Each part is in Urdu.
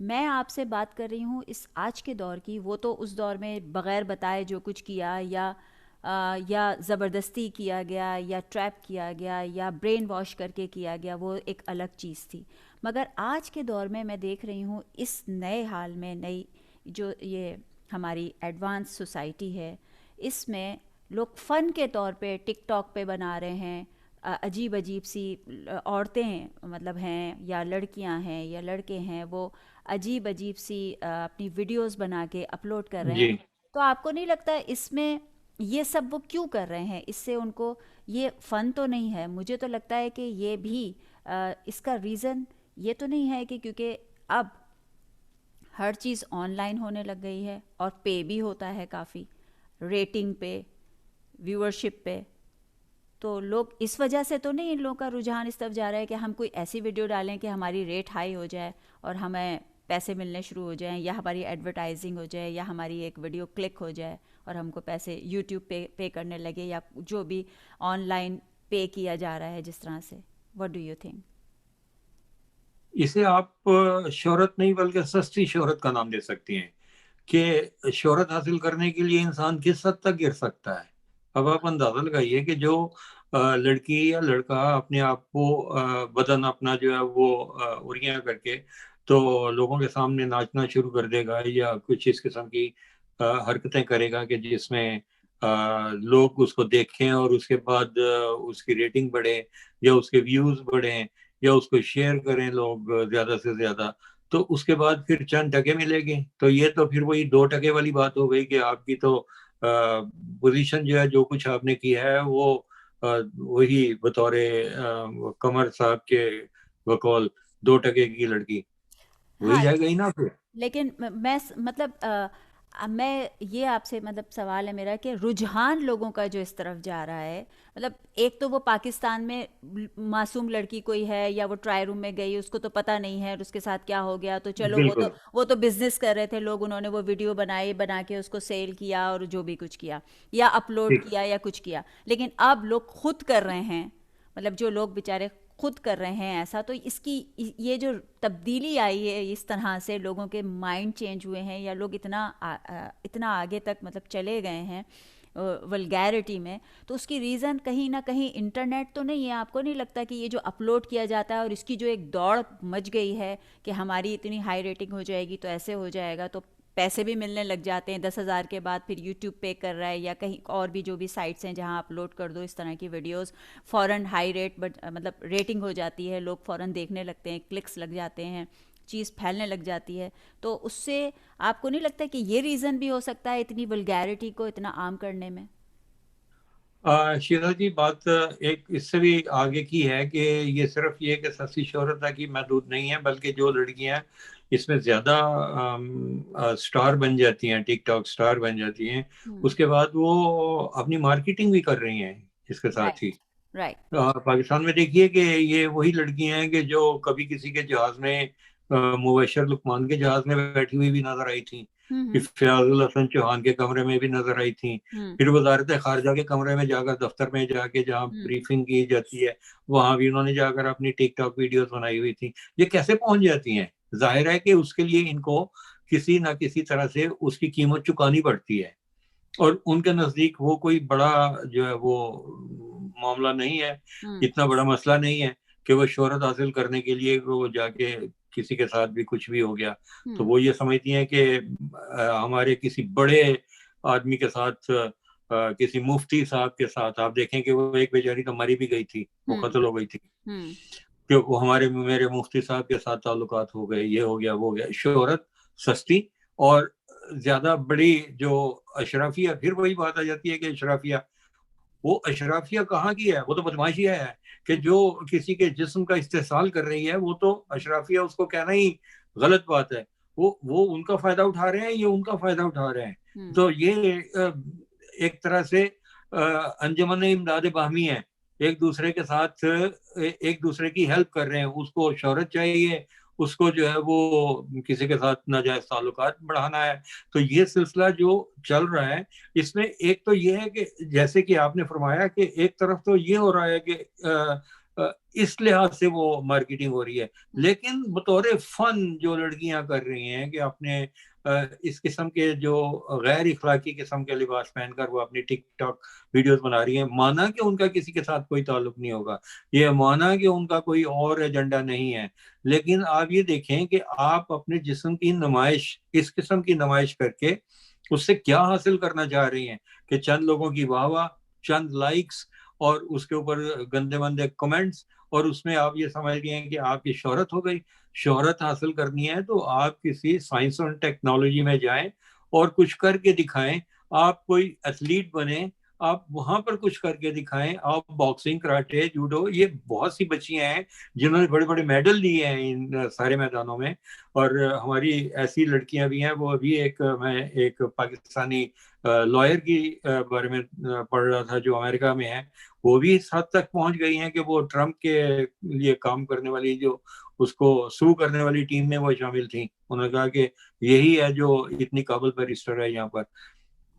میں آپ سے بات کر رہی ہوں اس آج کے دور کی. وہ تو اس دور میں بغیر بتائے جو کچھ کیا یا زبردستی کیا گیا یا ٹریپ کیا گیا یا برین واش کر کے کیا گیا، وہ ایک الگ چیز تھی. مگر آج کے دور میں دیکھ رہی ہوں اس نئے حال میں، نئی جو یہ ہماری ایڈوانس سوسائٹی ہے، اس میں لوگ فن کے طور پہ ٹک ٹاک پہ بنا رہے ہیں. عجیب عجیب سی عورتیں مطلب ہیں یا لڑکیاں ہیں یا لڑکے ہیں، وہ عجیب عجیب سی اپنی ویڈیوز بنا کے اپلوڈ کر رہے ہیں. جی. تو آپ کو نہیں لگتا اس میں یہ سب وہ کیوں کر رہے ہیں؟ اس سے ان کو یہ فن تو نہیں ہے؟ مجھے تو لگتا ہے کہ یہ بھی اس کا ریزن یہ تو نہیں ہے کہ کیونکہ اب ہر چیز آن لائن ہونے لگ گئی ہے اور پے بھی ہوتا ہے کافی، ریٹنگ پہ، ویورشپ پہ. تو لوگ اس وجہ سے تو نہیں ان لوگوں کا رجحان اس طرف جا رہا ہے کہ ہم کوئی ایسی ویڈیو ڈالیں کہ ہماری ریٹ ہائی ہو جائے اور ہمیں پیسے ملنے شروع ہو جائیں، یا ہماری ایڈورٹائزنگ ہو جائے، یا ہماری ایک ویڈیو کلک ہو جائے اور ہم کو پیسے یوٹیوب پے کرنے لگے، یا جو بھی آن لائن پے کیا جا رہا ہے جس طرح سے. What do you think? اسے آپ شہرت نہیں بلکہ سستی شہرت کا نام دے سکتی ہیں کہ شہرت حاصل کرنے کے لیے انسان کس حد تک گر سکتا ہے. اب آپ اندازہ لگائیے کہ جو لڑکی یا لڑکا اپنے آپ کو بدن اپنا جو ہے وہ اریاں کر کے تو لوگوں کے سامنے ناچنا شروع کر دے گا یا کچھ اس قسم کی حرکتیں کرے گا کہ جس میں لوگ اس کو دیکھیں اور اس کے بعد اس کی ریٹنگ بڑھے یا اس کے ویوز بڑھیں یا اس کو شیئر کریں لوگ زیادہ سے زیادہ، تو اس کے بعد پھر چند ٹکے ملے گے. تو یہ تو پھر وہی 2 ٹکے والی بات ہو گئی کہ آپ کی تو پوزیشن جو ہے، جو کچھ آپ نے کیا ہے وہ وہی بطور قمر صاحب کے بقول 2 ٹکے کی لڑکی وہی ہاں، رہ گئی نا پھر. لیکن میں مطلب میں یہ آپ سے مطلب سوال ہے میرا کہ رجحان لوگوں کا جو اس طرف جا رہا ہے، مطلب ایک تو وہ پاکستان میں معصوم لڑکی کوئی ہے یا وہ ٹرائی روم میں گئی، اس کو تو پتہ نہیں ہے اس کے ساتھ کیا ہو گیا، تو چلو بالکل. وہ تو بزنس کر رہے تھے لوگ، انہوں نے وہ ویڈیو بنا کے اس کو سیل کیا اور جو بھی کچھ کیا یا اپلوڈ ٹھیک. کیا یا کچھ کیا. لیکن اب لوگ خود کر رہے ہیں، مطلب جو لوگ بیچارے خود کر رہے ہیں ایسا. تو اس کی یہ جو تبدیلی آئی ہے، اس طرح سے لوگوں کے مائنڈ چینج ہوئے ہیں یا لوگ اتنا آگے تک مطلب چلے گئے ہیں ولگیرٹی میں، تو اس کی ریزن کہیں نہ کہیں انٹرنیٹ تو نہیں ہے؟ آپ کو نہیں لگتا کہ یہ جو اپلوڈ کیا جاتا ہے اور اس کی جو ایک دوڑ مچ گئی ہے کہ ہماری اتنی ہائی ریٹنگ ہو جائے گی تو ایسے ہو جائے گا، تو پیسے بھی ملنے لگ جاتے ہیں 10,000 کے بعد پھر یوٹیوب پے کر رہا ہے یا کہیں اور بھی جو بھی سائٹس ہیں جہاں اپلوڈ کر دو اس طرح کی ویڈیوز، فوراً ہائی ریٹ مطلب ریٹنگ ہو جاتی ہے، لوگ فوراً دیکھنے لگتے ہیں، کلکس لگ جاتے ہیں، چیز پھیلنے لگ جاتی ہے. تو اس سے آپ کو نہیں لگتا کہ یہ ریزن بھی ہو سکتا ہے اتنی ولگیرٹی کو اتنا عام کرنے میں؟ شیرا جی، بات ایک اس سے بھی آگے کی ہے کہ یہ صرف یہ کہ سستی شہرت تک ہی محدود نہیں ہے، بلکہ جو لڑکیاں اس میں زیادہ سٹار بن جاتی ہیں، ٹک ٹاک سٹار بن جاتی ہیں، اس کے بعد وہ اپنی مارکیٹنگ بھی کر رہی ہیں اس کے ساتھ ہی. Right right. پاکستان میں دیکھیے کہ یہ وہی لڑکیاں ہیں کہ جو کبھی کسی کے جہاز میں مبشر لقمان کے جہاز میں بیٹھی ہوئی بھی نظر آئی تھیں، پھر فیاض الحسن چوہان کے کمرے میں بھی نظر آئی تھیں، پھر وزارت خارجہ کے کمرے میں جا کر، دفتر میں جا کے جہاں بریفنگ کی جاتی ہے وہاں بھی انہوں نے جا کر اپنی ٹک ٹاک ویڈیوز بنائی ہوئی تھیں. یہ کیسے پہنچ جاتی ہیں؟ ظاہر ہے کہ اس کے لیے ان کو کسی نہ کسی طرح سے اس کی قیمت چکانی پڑتی ہے، اور ان کے نزدیک وہ کوئی بڑا جو ہے وہ معاملہ نہیں ہے، اتنا بڑا مسئلہ نہیں ہے کہ وہ شہرت حاصل کرنے کے لیے وہ جا کے کسی کے ساتھ بھی کچھ بھی ہو گیا تو وہ یہ سمجھتی ہیں کہ ہمارے کسی بڑے آدمی کے ساتھ، کسی مفتی صاحب کے ساتھ، آپ دیکھیں کہ وہ ایک بیچاری تو مری بھی گئی تھی، وہ قتل ہو گئی تھی، کہ وہ میرے مفتی صاحب کے ساتھ تعلقات ہو گئے، یہ ہو گیا وہ ہو گیا. شہرت سستی اور زیادہ بڑی جو اشرافیہ، پھر وہی بات آ جاتی ہے کہ اشرافیہ، وہ اشرافیہ کہاں کی ہے؟ وہ تو بدماشیہ ہے کہ جو کسی کے جسم کا استحصال کر رہی ہے، وہ تو اشرافیہ، اس کو کہنا ہی غلط بات ہے. وہ ان کا فائدہ اٹھا رہے ہیں، یہ ان کا فائدہ اٹھا رہے ہیں. تو یہ ایک طرح سے انجمن امداد باہمی ہے، ایک دوسرے کے ساتھ ایک دوسرے کی ہیلپ کر رہے ہیں. اس کو شہرت چاہیے، اس کو جو ہے وہ کسی کے ساتھ ناجائز تعلقات بڑھانا ہے. تو یہ سلسلہ جو چل رہا ہے، اس میں ایک تو یہ ہے کہ جیسے کہ آپ نے فرمایا کہ ایک طرف تو یہ ہو رہا ہے کہ اس لحاظ سے وہ مارکیٹنگ ہو رہی ہے. لیکن بطور فن جو لڑکیاں کر رہی ہیں کہ اپنے اس قسم کے جو غیر اخلاقی قسم کے لباس پہن کر وہ اپنی ٹک ٹاک ویڈیوز بنا رہی ہیں, مانا کہ ان کا کسی کے ساتھ کوئی تعلق نہیں ہوگا, یہ مانا کہ ان کا کوئی اور ایجنڈا نہیں ہے, لیکن آپ یہ دیکھیں کہ آپ اپنے جسم کی نمائش اس قسم کی نمائش کر کے اس سے کیا حاصل کرنا چاہ رہی ہیں کہ چند لوگوں کی واہ واہ, چند لائکس اور اس کے اوپر گندے مندے کمنٹس, اور اس میں آپ یہ سمجھ رہی ہیں کہ آپ کی شہرت ہو گئی. شہرت حاصل کرنی ہے تو آپ کسی سائنس اور ٹیکنالوجی میں جائیں اور کچھ کر کے دکھائیں, آپ کوئی ایتھلیٹ بنیں, آپ وہاں پر کچھ کر کے دکھائیں, آپ باکسنگ, کراٹے, جوڈو, یہ بہت سی بچیاں ہیں جنہوں نے بڑے بڑے میڈل لیے ہیں ان سارے میدانوں میں, اور ہماری ایسی لڑکیاں بھی ہیں. وہ ابھی میں ایک پاکستانی لائر کی بارے میں پڑھ رہا تھا جو امریکہ میں ہے, وہ بھی اس حد تک پہنچ گئی ہیں کہ وہ ٹرمپ کے لیے کام کرنے والی جو اس کو سو کرنے والی ٹیم میں وہ شامل تھیں. انہوں نے کہا کہ یہی ہے جو اتنی قابل بیرسٹر ہے یہاں پر.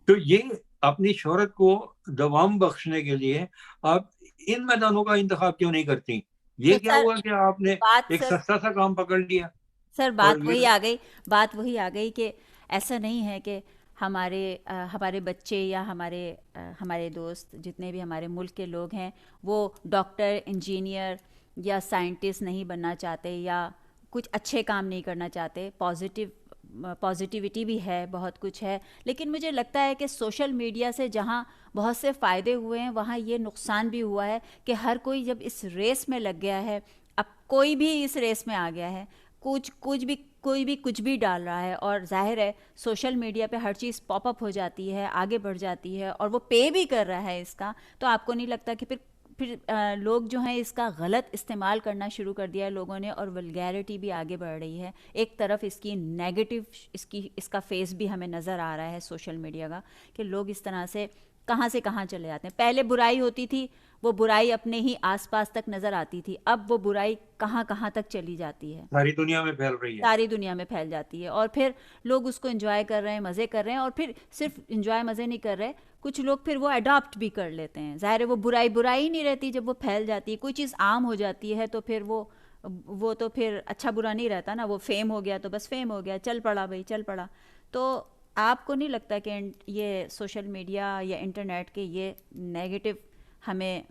تو یہ اپنی شہرت کو دوام بخشنے کے لیے آپ ان میدانوں کا انتخاب کیوں نہیں کرتی؟ یہ کیا ہوا کہ آپ نے ایک سستا سا کام پکڑ لیا. سر بات وہی آ گئی کہ ایسا نہیں ہے کہ ہمارے بچے یا ہمارے دوست جتنے بھی ہمارے ملک کے لوگ ہیں وہ ڈاکٹر, انجینئر یا سائنٹسٹ نہیں بننا چاہتے یا کچھ اچھے کام نہیں کرنا چاہتے. پازیٹیوٹی بھی ہے, بہت کچھ ہے, لیکن مجھے لگتا ہے کہ سوشل میڈیا سے جہاں بہت سے فائدے ہوئے ہیں وہاں یہ نقصان بھی ہوا ہے کہ ہر کوئی جب اس ریس میں لگ گیا ہے, اب کوئی بھی اس ریس میں آ گیا ہے, کوئی بھی کچھ بھی ڈال رہا ہے, اور ظاہر ہے سوشل میڈیا پہ ہر چیز پاپ اپ ہو جاتی ہے, آگے بڑھ جاتی ہے, اور وہ پے بھی کر رہا ہے اس کا. تو آپ کو نہیں لگتا کہ پھر لوگ جو ہیں اس کا غلط استعمال کرنا شروع کر دیا ہے لوگوں نے, اور ولگیرٹی بھی آگے بڑھ رہی ہے. ایک طرف اس کی نیگیٹو اس کا فیس بھی ہمیں نظر آ رہا ہے سوشل میڈیا کا, کہ لوگ اس طرح سے کہاں چلے جاتے ہیں. پہلے برائی ہوتی تھی, وہ برائی اپنے ہی آس پاس تک نظر آتی تھی, اب وہ برائی کہاں تک چلی جاتی ہے, ساری دنیا میں پھیل رہی ہے, ساری دنیا میں پھیل جاتی ہے. اور پھر لوگ اس کو انجوائے کر رہے ہیں, مزے کر رہے ہیں, اور پھر صرف انجوائے مزے نہیں کر رہے, کچھ لوگ پھر وہ اڈاپٹ بھی کر لیتے ہیں. ظاہر ہے وہ برائی نہیں رہتی جب وہ پھیل جاتی ہے, کوئی چیز عام ہو جاتی ہے تو پھر وہ تو پھر اچھا برا نہیں رہتا نا. وہ فیم ہو گیا تو بس فیم ہو گیا, چل پڑا بھائی چل پڑا. تو آپ کو نہیں لگتا کہ یہ سوشل میڈیا یا انٹرنیٹ کے یہ نیگیٹو ہمیں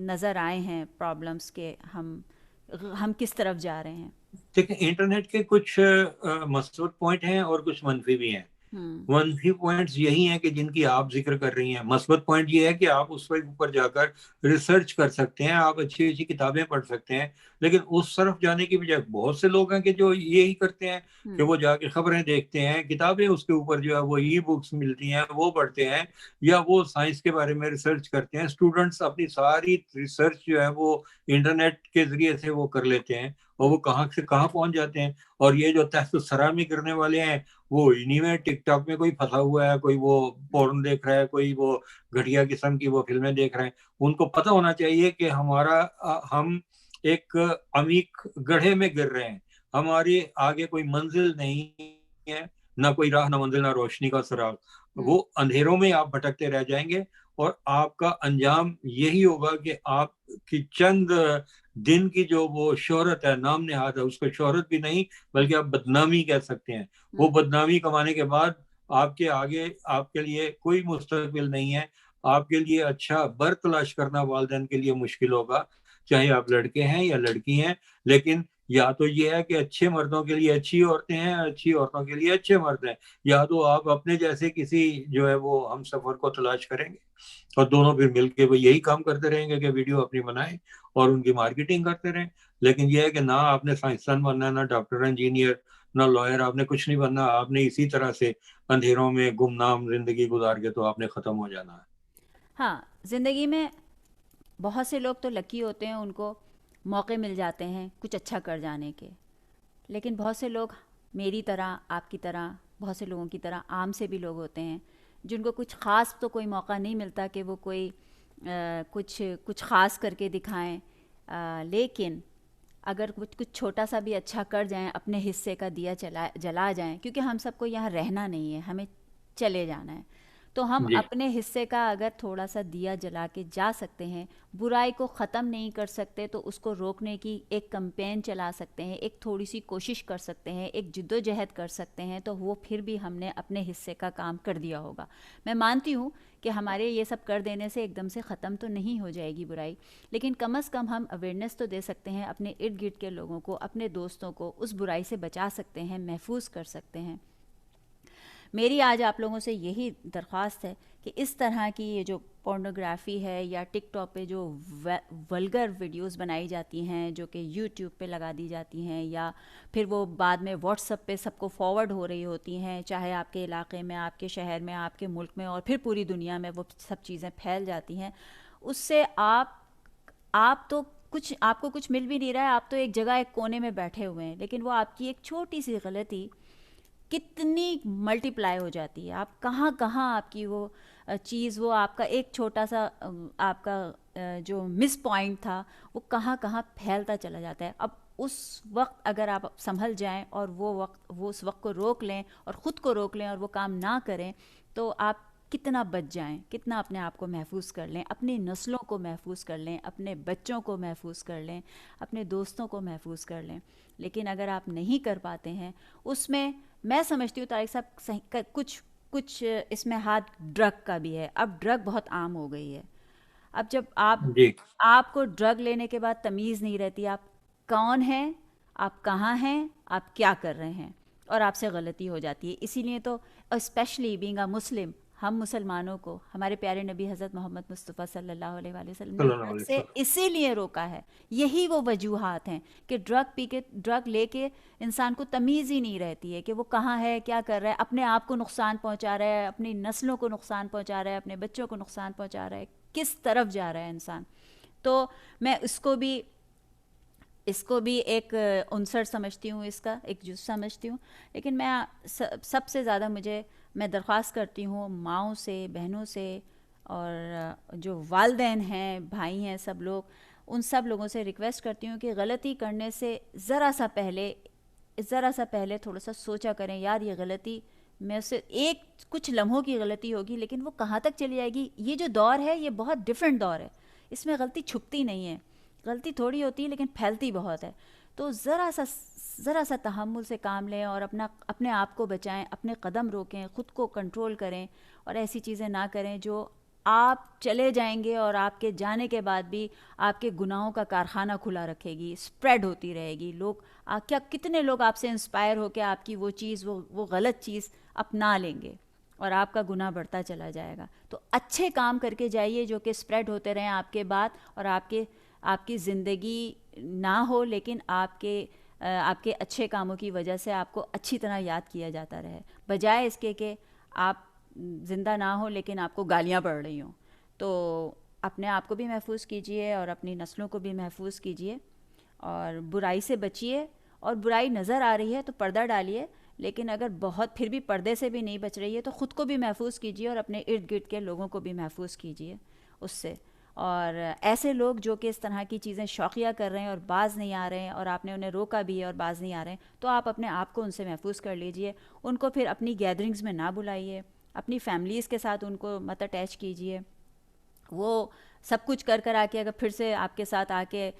نظر آئے ہیں پرابلمس کے ہم کس طرف جا رہے ہیں؟ دیکھیں انٹرنیٹ کے کچھ مثبت پوائنٹ ہیں اور کچھ منفی بھی ہیں. منفی پوائنٹس یہی ہیں کہ جن کی آپ ذکر کر رہی ہیں. مثبت پوائنٹ یہ ہے کہ آپ اس پر اوپر جا کر ریسرچ کر سکتے ہیں, آپ اچھی کتابیں پڑھ سکتے ہیں. لیکن اس طرف جانے کی بجائے بہت سے لوگ ہیں کہ جو یہی کرتے ہیں کہ وہ جا کے خبریں دیکھتے ہیں, کتابیں اس کے اوپر جو ہے وہ ای بکس ملتی ہیں وہ پڑھتے ہیں, یا وہ سائنس کے بارے میں ریسرچ کرتے ہیں. اسٹوڈنٹس اپنی ساری ریسرچ جو ہے وہ انٹرنیٹ کے ذریعے سے وہ کر لیتے ہیں, اور وہ کہاں سے کہاں پہنچ جاتے ہیں. اور یہ جو تحت سرامی کرنے والے ہیں وہ انہی میں ٹک ٹاک میں کوئی پھنسا ہوا ہے, کوئی وہ پورن دیکھ رہا ہے, کوئی وہ گھٹیا قسم کی وہ فلمیں دیکھ رہے ہیں. ان کو پتہ ہونا چاہیے کہ ہم ایک عمیق گڑھے میں گر رہے ہیں, ہماری آگے کوئی منزل نہیں ہے, نہ کوئی راہ, نہ منزل, نہ روشنی کا سراغ. وہ اندھیروں میں آپ بھٹکتے رہ جائیں گے, اور آپ کا انجام یہی ہوگا کہ آپ کی چند دن کی جو وہ شہرت ہے, نام نہاد ہے, اس کو شہرت بھی نہیں بلکہ آپ بدنامی کہہ سکتے ہیں. وہ بدنامی کمانے کے بعد آپ کے آگے آپ کے لیے کوئی مستقبل نہیں ہے. آپ کے لیے اچھا بر تلاش کرنا والدین کے لیے مشکل ہوگا, چاہے آپ لڑکے ہیں یا لڑکی ہیں. لیکن یا تو یہ ہے کہ اچھے مردوں کے لیے اچھی عورتیں ہیں, اچھی عورتوں کے لیے اچھے مرد ہیں, یا تو آپ اپنے جیسے کسی جو ہے وہ ہم سفر کو تلاش کریں گے, اور دونوں پھر مل کے وہ یہی کام کرتے رہیں گے کہ ویڈیو اپنی بنائیں اور ان کی مارکیٹنگ کرتے رہیں. لیکن یہ ہے کہ نہ آپ نے سائنسدان بننا ہے, نہ ڈاکٹر, انجینئر, نہ لائر, آپ نے کچھ نہیں بننا. آپ نے اسی طرح سے اندھیروں میں گمنام زندگی گزار کے تو آپ نے ختم ہو جانا ہے. ہاں, زندگی میں بہت سے لوگ تو لکی ہوتے ہیں, ان کو موقع مل جاتے ہیں کچھ اچھا کر جانے کے. لیکن بہت سے لوگ میری طرح, آپ کی طرح, بہت سے لوگوں کی طرح عام سے بھی لوگ ہوتے ہیں جن کو کچھ خاص تو کوئی موقع نہیں ملتا کہ وہ کوئی کچھ خاص کر کے دکھائیں. لیکن اگر کچھ چھوٹا سا بھی اچھا کر جائیں, اپنے حصے کا دیا جلا جائیں, کیونکہ ہم سب کو یہاں رہنا نہیں ہے, ہمیں چلے جانا ہے. تو ہم جی اپنے حصے کا اگر تھوڑا سا دیا جلا کے جا سکتے ہیں، برائی کو ختم نہیں کر سکتے تو اس کو روکنے کی ایک کمپین چلا سکتے ہیں، ایک تھوڑی سی کوشش کر سکتے ہیں، ایک جد و جہد کر سکتے ہیں، تو وہ پھر بھی ہم نے اپنے حصے کا کام کر دیا ہوگا۔ میں مانتی ہوں کہ ہمارے یہ سب کر دینے سے ایک دم سے ختم تو نہیں ہو جائے گی برائی، لیکن کم از کم ہم اویئرنیس تو دے سکتے ہیں، اپنے ارد گرد کے لوگوں کو، اپنے دوستوں کو اس برائی سے بچا سکتے ہیں، محفوظ کر سکتے ہیں۔ میری آج آپ لوگوں سے یہی درخواست ہے کہ اس طرح کی یہ جو پورنوگرافی ہے یا ٹک ٹاک پہ جو ولگر ویڈیوز بنائی جاتی ہیں جو کہ یوٹیوب پہ لگا دی جاتی ہیں، یا پھر وہ بعد میں واٹس ایپ پہ سب کو فارورڈ ہو رہی ہوتی ہیں، چاہے آپ کے علاقے میں، آپ کے شہر میں، آپ کے ملک میں، اور پھر پوری دنیا میں وہ سب چیزیں پھیل جاتی ہیں، اس سے آپ تو کچھ، آپ کو کچھ مل بھی نہیں رہا ہے، آپ تو ایک جگہ ایک کونے میں بیٹھے ہوئے ہیں، لیکن وہ آپ کی ایک چھوٹی سی غلطی کتنی ملٹی پلائی ہو جاتی ہے، آپ کہاں کہاں آپ کی وہ چیز، وہ آپ کا ایک چھوٹا سا آپ کا جو مس پوائنٹ تھا وہ کہاں کہاں پھیلتا چلا جاتا ہے۔ اب اس وقت اگر آپ سنبھل جائیں اور وہ اس وقت کو روک لیں اور خود کو روک لیں اور وہ کام نہ کریں، تو آپ کتنا بچ جائیں، کتنا اپنے آپ کو محفوظ کر لیں، اپنی نسلوں کو محفوظ کر لیں، اپنے بچوں کو محفوظ کر لیں، اپنے دوستوں کو محفوظ کر لیں۔ لیکن اگر آپ نہیں کر پاتے ہیں، اس میں سمجھتی ہوں طارق صاحب کچھ اس میں ہاتھ ڈرگ کا بھی ہے۔ اب ڈرگ بہت عام ہو گئی ہے۔ اب جب جی آپ کو ڈرگ لینے کے بعد تمیز نہیں رہتی، آپ کون ہیں، آپ کہاں ہیں، آپ کیا کر رہے ہیں، اور آپ سے غلطی ہو جاتی ہے۔ اسی لیے تو اسپیشلی بینگ اے مسلم، ہم مسلمانوں کو ہمارے پیارے نبی حضرت محمد مصطفیٰ صلی اللہ علیہ وآلہ وسلم نے صلی اللہ ڈرگ علیہ سے وسلم. اسی لیے روکا ہے۔ یہی وہ وجوہات ہیں کہ ڈرگ لے کے انسان کو تمیز ہی نہیں رہتی ہے کہ وہ کہاں ہے، کیا کر رہا ہے، اپنے آپ کو نقصان پہنچا رہا ہے، اپنی نسلوں کو نقصان پہنچا رہا ہے، اپنے بچوں کو نقصان پہنچا رہا ہے، کس طرف جا رہا ہے انسان۔ تو میں اس کو بھی ایک عنصر سمجھتی ہوں، اس کا ایک جز سمجھتی ہوں۔ لیکن میں سب سے زیادہ میں درخواست کرتی ہوں ماؤں سے، بہنوں سے، اور جو والدین ہیں، بھائی ہیں، سب لوگ، ان سب لوگوں سے ریکویسٹ کرتی ہوں کہ غلطی کرنے سے ذرا سا پہلے تھوڑا سا سوچا کریں، یار یہ غلطی میں سے کچھ لمحوں کی غلطی ہوگی، لیکن وہ کہاں تک چلی جائے گی۔ یہ جو دور ہے یہ بہت ڈیفرنٹ دور ہے، اس میں غلطی چھپتی نہیں ہے، غلطی تھوڑی ہوتی ہے لیکن پھیلتی بہت ہے۔ تو ذرا سا تحمل سے کام لیں اور اپنے آپ کو بچائیں، اپنے قدم روکیں، خود کو کنٹرول کریں، اور ایسی چیزیں نہ کریں جو آپ چلے جائیں گے اور آپ کے جانے کے بعد بھی آپ کے گناہوں کا کارخانہ کھلا رکھے گی، اسپریڈ ہوتی رہے گی۔ کتنے لوگ آپ سے انسپائر ہو کے آپ کی وہ چیز، وہ غلط چیز اپنا لیں گے، اور آپ کا گناہ بڑھتا چلا جائے گا۔ تو اچھے کام کر کے جائیے جو کہ اسپریڈ ہوتے رہیں آپ کے بعد، اور آپ کی زندگی نہ ہو لیکن آپ کے اچھے کاموں کی وجہ سے آپ کو اچھی طرح یاد کیا جاتا رہے، بجائے اس کے کہ آپ زندہ نہ ہو لیکن آپ کو گالیاں پڑ رہی ہوں۔ تو اپنے آپ کو بھی محفوظ کیجئے اور اپنی نسلوں کو بھی محفوظ کیجئے، اور برائی سے بچیے، اور برائی نظر آ رہی ہے تو پردہ ڈالیے، لیکن اگر بہت پھر بھی پردے سے بھی نہیں بچ رہی ہے تو خود کو بھی محفوظ کیجئے اور اپنے ارد گرد کے لوگوں کو بھی محفوظ کیجئے اس سے۔ اور ایسے لوگ جو کہ اس طرح کی چیزیں شوقیہ کر رہے ہیں اور باز نہیں آ رہے ہیں، اور آپ نے انہیں روکا بھی ہے اور باز نہیں آ رہے ہیں، تو آپ اپنے آپ کو ان سے محفوظ کر لیجئے۔ ان کو پھر اپنی گیدرنگز میں نہ بلائیے، اپنی فیملیز کے ساتھ ان کو مت اٹیچ کیجئے۔ وہ سب کچھ کر آ کے اگر پھر سے آپ کے ساتھ آ کے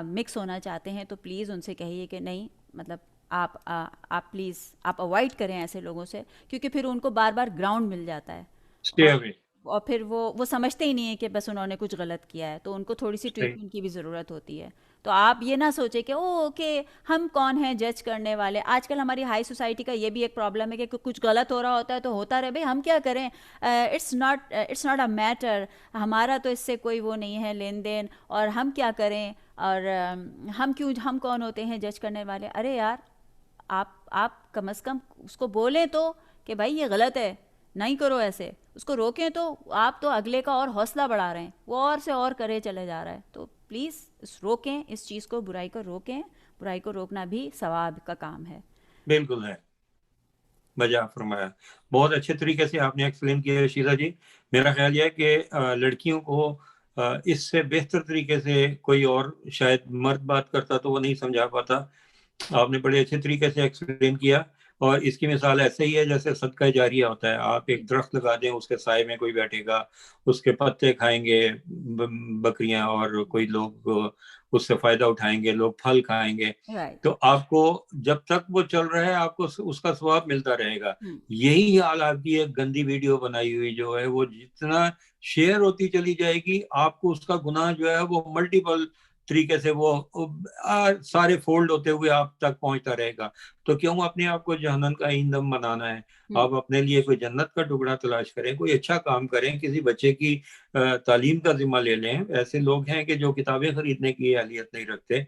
مکس ہونا چاہتے ہیں تو پلیز ان سے کہیے کہ نہیں، مطلب آپ پلیز آپ اوائڈ کریں ایسے لوگوں سے، کیونکہ پھر ان کو بار بار گراؤنڈ مل جاتا ہے، اسٹے اوے. اور پھر وہ سمجھتے ہی نہیں ہیں کہ بس انہوں نے کچھ غلط کیا ہے، تو ان کو تھوڑی سی صحیح. ٹریٹمنٹ کی بھی ضرورت ہوتی ہے۔ تو آپ یہ نہ سوچیں کہ اوکے ہم کون ہیں جج کرنے والے۔ آج کل ہماری ہائی سوسائٹی کا یہ بھی ایک پرابلم ہے کہ کچھ غلط ہو رہا ہوتا ہے تو ہوتا رہے، بھائی ہم کیا کریں، اٹس ناٹ اے میٹر، ہمارا تو اس سے کوئی وہ نہیں ہے لین دین، اور ہم کیا کریں، اور ہم کون ہوتے ہیں جج کرنے والے۔ ارے یار، آپ کم از کم اس کو بولیں تو کہ بھائی یہ غلط ہے، نہیں کرو ایسے، اس کو روکیں، تو آپ تو اگلے کا اور حوصلہ بڑھا رہے ہیں، وہ اور سے اور کرے چلے جا رہا ہے۔ تو پلیز روکیں اس چیز کو، برائی کو روکیں، برائی کو روکنا بھی ثواب کا کام ہے۔ بالکل ہے، بجا فرمایا، بہت اچھے طریقے سے آپ نے ایکسپلین کیا شیلا جی۔ میرا خیال یہ ہے کہ لڑکیوں کو اس سے بہتر طریقے سے کوئی اور شاید مرد بات کرتا تو وہ نہیں سمجھا پاتا۔ آپ نے بڑے اچھے طریقے سے ایکسپلین کیا، اور اس کی مثال ایسے ہی ہے جیسے صدقہ جاریہ ہوتا ہے. آپ ایک درخت لگا دیں, اس کے سائے میں کوئی بیٹھے گا, اس کے پتے کھائیں گے بکریاں, اور کوئی لوگ اس سے فائدہ اٹھائیں گے, لوگ پھل کھائیں گے. تو آپ کو جب تک وہ چل رہا ہے آپ کو اس کا ثواب ملتا رہے گا. یہی حال آپ کی ایک گندی ویڈیو بنائی ہوئی جو ہے وہ جتنا شیئر ہوتی چلی جائے گی, آپ کو اس کا گناہ جو ہے وہ ملٹیپل طریقے سے وہ سارے فولڈ ہوتے ہوئے آپ تک پہنچتا رہے گا. تو کیوں اپنے آپ کو جہنم کا ایندھن بنانا ہے؟ آپ اپنے لیے کوئی جنت کا ٹکڑا تلاش کریں, کوئی اچھا کام کریں, کسی بچے کی تعلیم کا ذمہ لے لیں. ایسے لوگ ہیں کہ جو کتابیں خریدنے کی اہلیت نہیں رکھتے,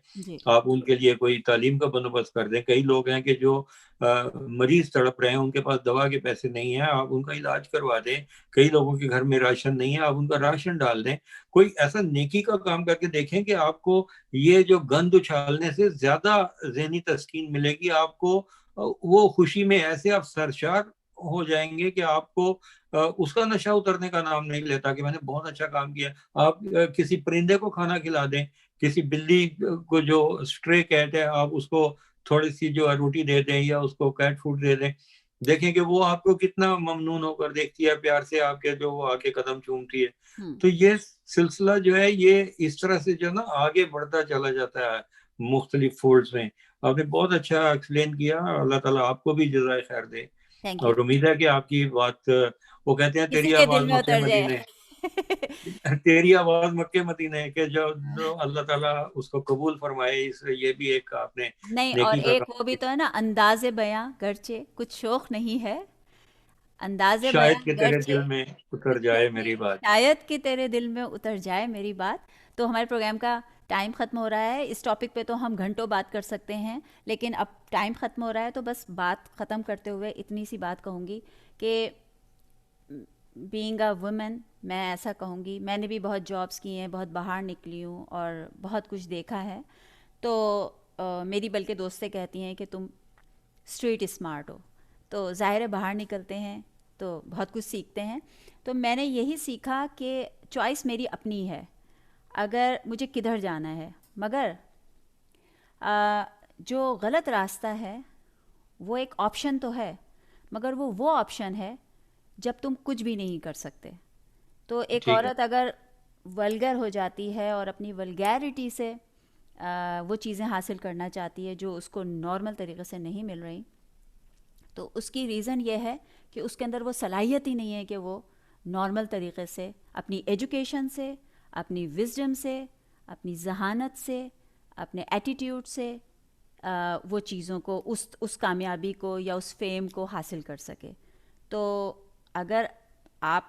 آپ ان کے لیے کوئی تعلیم کا بندوبست کر دیں. کئی لوگ ہیں کہ جو مریض تڑپ رہے ہیں, ان کے پاس دوا کے پیسے نہیں ہیں, آپ ان کا علاج کروا دیں. کئی لوگوں کے گھر میں راشن نہیں ہے, آپ ان کا راشن ڈال دیں. کوئی ایسا نیکی کا کام کر کے دیکھیں کہ آپ کو یہ جو گند اچھالنے سے زیادہ ذہنی تسکین ملے گی. آپ کو وہ خوشی میں ایسے آپ سرشار ہو جائیں گے کہ آپ کو اس کا نشہ اترنے کا نام نہیں لیتا کہ میں نے بہت اچھا کام کیا. آپ کسی پرندے کو کھانا کھلا دیں, کسی بلی کو جو اسٹرے کیٹ ہے آپ اس کو تھوڑی سی جو روٹی دے دیں یا اس کو کیٹ فوڈ دے دیں, دیکھیں کہ وہ آپ کو کتنا ممنون ہو کر دیکھتی ہے, پیار سے آپ کے جو وہ آ کے قدم چومتی ہے. تو یہ سلسلہ جو ہے یہ اس طرح سے جو نا آگے بڑھتا چلا جاتا ہے مختلف فولڈز میں. آپ نے بہت اچھا ایکسپلین کیا, اللہ تعالیٰ آپ کو بھی جزائے خیر دے. اور امید ہے کہ آپ کی بات, وہ کہتے ہیں تیری آواز مکے مدینے, تیری آواز مکے مدینے, کہ جو اللہ تعالیٰ اس کو قبول فرمائے. یہ بھی ایک آپ نے نہیں, اور نیکی کا ایک کام وہ بھی کیا. تو ہے نا, انداز بیاں گرچہ کچھ شوق نہیں ہے, انداز شاید بیاں کہ تیرے گرچہ دل میں اتر کچھ جائے نہیں میری ہے, بات. شاید کہ تیرے دل میں اتر جائے میری بات. تو ہمارے پروگرام کا ٹائم ختم ہو رہا ہے. اس ٹاپک پہ تو ہم گھنٹوں بات کر سکتے ہیں, لیکن اب ٹائم ختم ہو رہا ہے, تو بس بات ختم کرتے ہوئے اتنی سی بات کہوں گی کہ بینگ اے وومن, میں ایسا کہوں گی, میں نے بھی بہت جابس کی ہیں, بہت باہر نکلی ہوں اور بہت کچھ دیکھا ہے. تو میری بلکہ دوستیں کہتی ہیں کہ تم اسٹریٹ اسمارٹ ہو. تو ظاہر ہے باہر نکلتے ہیں تو بہت کچھ سیکھتے ہیں. تو میں نے یہی سیکھا کہ چوائس میری اپنی ہے, اگر مجھے کدھر جانا ہے. مگر جو غلط راستہ ہے وہ ایک آپشن تو ہے, مگر وہ آپشن ہے جب تم کچھ بھی نہیں کر سکتے. تو ایک ٹھیک ہے. عورت اگر ولگر ہو جاتی ہے اور اپنی ولگیرٹی سے وہ چیزیں حاصل کرنا چاہتی ہے جو اس کو نارمل طریقے سے نہیں مل رہی, تو اس کی ریزن یہ ہے کہ اس کے اندر وہ صلاحیت ہی نہیں ہے کہ وہ نارمل طریقے سے اپنی ایجوکیشن سے, اپنی وزڈم سے, اپنی ذہانت سے, اپنے ایٹیٹیوڈ سے وہ چیزوں کو, اس کامیابی کو یا اس فیم کو حاصل کر سکے. تو اگر آپ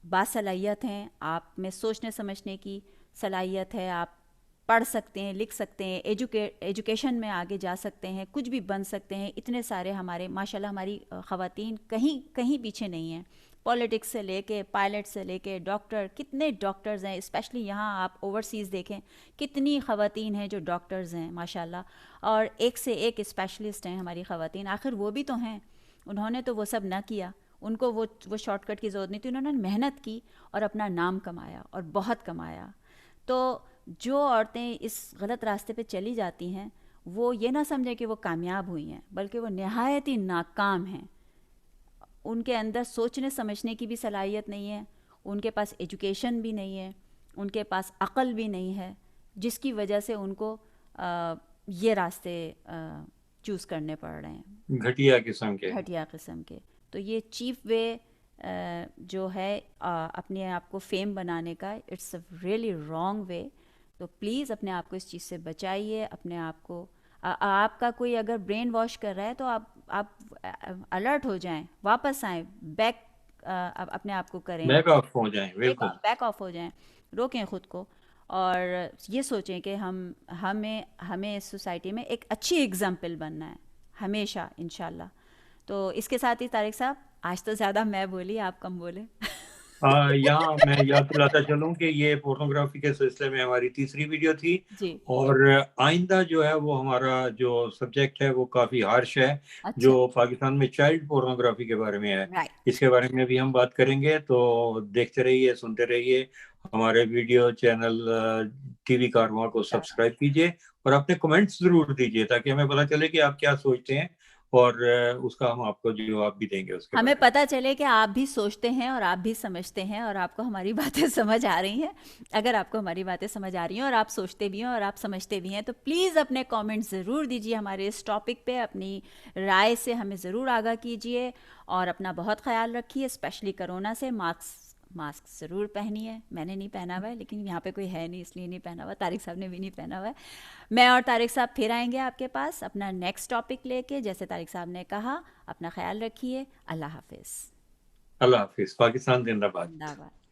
باصلاحیت ہیں, آپ میں سوچنے سمجھنے کی صلاحیت ہے, آپ پڑھ سکتے ہیں, لکھ سکتے ہیں, ایجوکیشن میں آگے جا سکتے ہیں, کچھ بھی بن سکتے ہیں. اتنے سارے ہمارے ماشاءاللہ ہماری خواتین کہیں پیچھے نہیں ہیں. پولیٹکس سے لے کے پائلٹ سے لے کے ڈاکٹر, کتنے ڈاکٹرز ہیں, اسپیشلی یہاں آپ اوورسیز دیکھیں کتنی خواتین ہیں جو ڈاکٹرز ہیں ماشاءاللہ, اور ایک سے ایک اسپیشلسٹ ہیں ہماری خواتین. آخر وہ بھی تو ہیں, انہوں نے تو وہ سب نہ کیا, ان کو وہ شارٹ کٹ کی ضرورت نہیں تھی, انہوں نے محنت کی اور اپنا نام کمایا اور بہت کمایا. تو جو عورتیں اس غلط راستے پہ چلی جاتی ہیں وہ یہ نہ سمجھیں کہ وہ کامیاب ہوئی ہیں, بلکہ وہ نہایت ہی ناکام ہیں. ان کے اندر سوچنے سمجھنے کی بھی صلاحیت نہیں ہے, ان کے پاس ایجوکیشن بھی نہیں ہے, ان کے پاس عقل بھی نہیں ہے, جس کی وجہ سے ان کو یہ راستے چوز کرنے پڑ رہے ہیں, گھٹیا قسم کے. گھٹیا قسم کے. تو یہ چیف وے جو ہے اپنے آپ کو فیم بنانے کا, it's a really wrong way. تو پلیز اپنے آپ کو اس چیز سے بچائیے. اپنے آپ کو, آپ کا کوئی اگر برین واش کر رہا ہے تو آپ الرٹ ہو جائیں, واپس آئیں, بیک اپنے آپ کو کریں, بیک آف ہو جائیں. بالکل. بیک آف ہو جائیں, روکیں خود کو, اور یہ سوچیں کہ ہمیں اس سوسائٹی میں ایک اچھی اگزامپل بننا ہے ہمیشہ انشاءاللہ. تو اس کے ساتھ ہی طارق صاحب, آج تو زیادہ میں بولی, آپ کم بولے. یہاں میں یاد دلاتا چلوں کہ یہ پورنوگرافی کے سلسلے میں ہماری تیسری ویڈیو تھی, جی, اور آئندہ جو ہے وہ ہمارا جو سبجیکٹ ہے وہ کافی ہارش ہے, اچھا, جو پاکستان میں چائلڈ پورنوگرافی کے بارے میں ہے. رائٹ, اس کے بارے میں بھی ہم بات کریں گے. تو دیکھتے رہیے, سنتے رہیے. ہمارے ویڈیو چینل ٹی وی کارواں کو سبسکرائب کیجیے, اور اپنے کمنٹس ضرور دیجیے تاکہ ہمیں پتہ چلے کہ آپ کیا سوچتے ہیں, اور اس کا ہم آپ کو جواب بھی دیں گے اس کے ہمیں بارے میں۔ پتہ چلے کہ آپ بھی سوچتے ہیں اور آپ بھی سمجھتے ہیں اور آپ کو ہماری باتیں سمجھ آ رہی ہیں۔ اگر آپ کو ہماری باتیں سمجھ آ رہی ہیں اور آپ سوچتے بھی ہیں اور آپ سمجھتے بھی ہیں تو پلیز اپنے کامنٹ ضرور دیجیے ہمارے اس ٹاپک پہ، اپنی رائے سے ہمیں ضرور آگاہ کیجیے، اور اپنا بہت خیال رکھیے، اسپیشلی کرونا سے۔ ماسک ضرور پہنیے، میں نے نہیں پہنا ہوا ہے لیکن یہاں پہ کوئی ہے نہیں اس لیے نہیں پہنا ہوا، طارق صاحب نے بھی نہیں پہنا ہوا ہے۔ میں اور طارق صاحب پھر آئیں گے آپ کے پاس اپنا نیکسٹ ٹاپک لے کے، جیسے طارق صاحب نے کہا۔ اپنا خیال رکھیے، اللہ حافظ۔ اللہ حافظ۔ پاکستان زندہ باد۔ زندہ باد۔